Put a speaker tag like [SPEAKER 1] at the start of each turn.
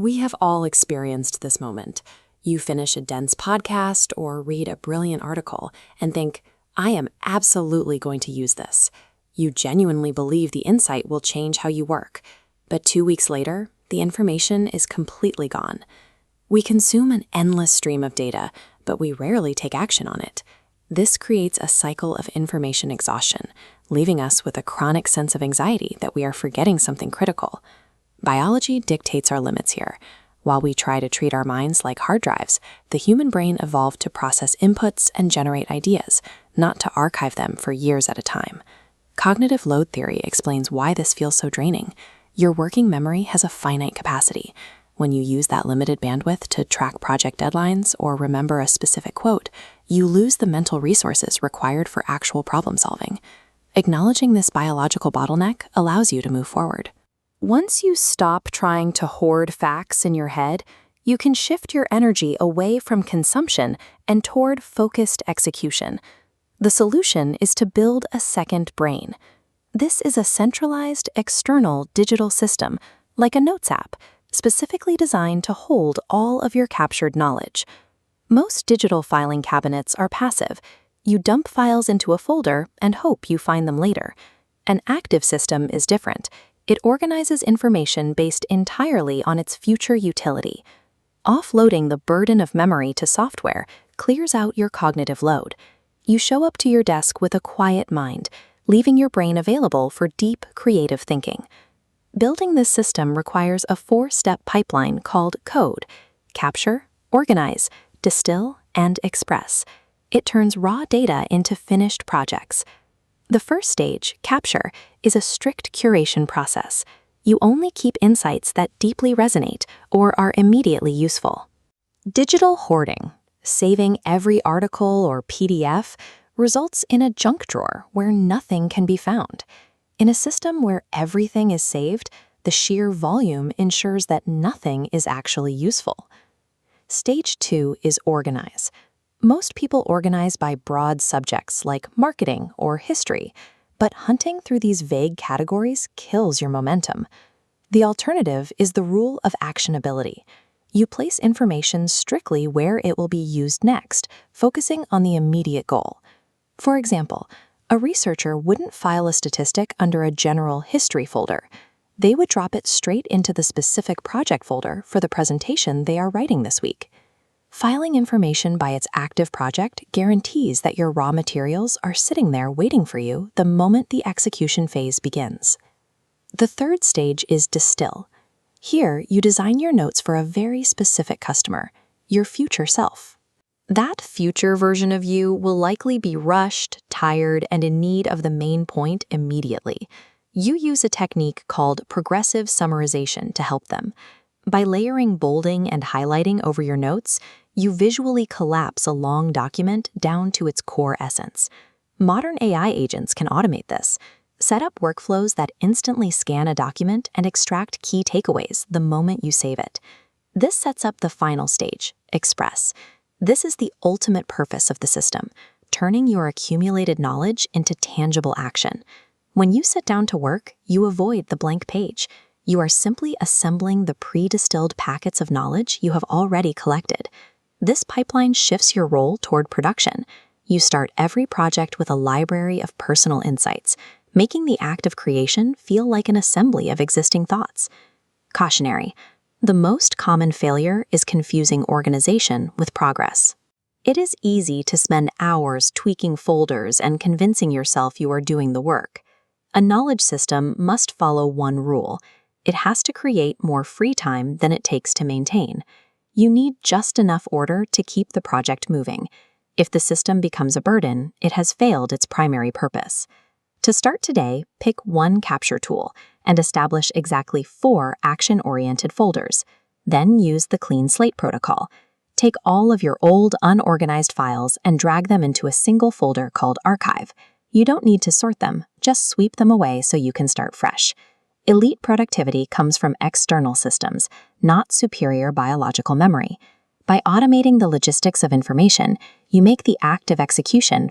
[SPEAKER 1] We have all experienced this moment. You finish a dense podcast or read a brilliant article and think, I am absolutely going to use this. You genuinely believe the insight will change how you work. But 2 weeks later, the information is completely gone. We consume an endless stream of data, but we rarely take action on it. This creates a cycle of information exhaustion, leaving us with a chronic sense of anxiety that we are forgetting something critical. Biology dictates our limits here. While we try to treat our minds like hard drives, the human brain evolved to process inputs and generate ideas, not to archive them for years at a time. Cognitive load theory explains why this feels so draining. Your working memory has a finite capacity. When you use that limited bandwidth to track project deadlines or remember a specific quote, you lose the mental resources required for actual problem solving. Acknowledging this biological bottleneck allows you to move forward. Once you stop trying to hoard facts in your head, you can shift your energy away from consumption and toward focused execution. The solution is to build a second brain. This is a centralized, external digital system, like a notes app, specifically designed to hold all of your captured knowledge. Most digital filing cabinets are passive. You dump files into a folder and hope you find them later. An active system is different. It organizes information based entirely on its future utility. Offloading the burden of memory to software clears out your cognitive load. You show up to your desk with a quiet mind, leaving your brain available for deep, creative thinking. Building this system requires a 4-step pipeline called CODE: capture, organize, distill, and express. It turns raw data into finished projects. The first stage, capture, is a strict curation process. You only keep insights that deeply resonate or are immediately useful. Digital hoarding, saving every article or PDF, results in a junk drawer where nothing can be found. In a system where everything is saved, the sheer volume ensures that nothing is actually useful. Stage 2 is organize. Most people organize by broad subjects like marketing or history, but hunting through these vague categories kills your momentum. The alternative is the rule of actionability. You place information strictly where it will be used next, focusing on the immediate goal. For example, a researcher wouldn't file a statistic under a general history folder. They would drop it straight into the specific project folder for the presentation they are writing this week. Filing information by its active project guarantees that your raw materials are sitting there waiting for you the moment the execution phase begins. The third stage is distill. Here, you design your notes for a very specific customer, your future self. That future version of you will likely be rushed, tired, and in need of the main point immediately. You use a technique called progressive summarization to help them. By layering bolding and highlighting over your notes, you visually collapse a long document down to its core essence. Modern AI agents can automate this. Set up workflows that instantly scan a document and extract key takeaways the moment you save it. This sets up the final stage, express. This is the ultimate purpose of the system, turning your accumulated knowledge into tangible action. When you sit down to work, you avoid the blank page. You are simply assembling the pre-distilled packets of knowledge you have already collected. This pipeline shifts your role toward production. You start every project with a library of personal insights, making the act of creation feel like an assembly of existing thoughts. Cautionary: the most common failure is confusing organization with progress. It is easy to spend hours tweaking folders and convincing yourself you are doing the work. A knowledge system must follow one rule: it has to create more free time than it takes to maintain. You need just enough order to keep the project moving. If the system becomes a burden, it has failed its primary purpose. To start today, pick one capture tool and establish exactly 4 action-oriented folders. Then use the clean slate protocol. Take all of your old, unorganized files and drag them into a single folder called Archive. You don't need to sort them, just sweep them away so you can start fresh. Elite productivity comes from external systems, not superior biological memory. By automating the logistics of information, you make the act of execution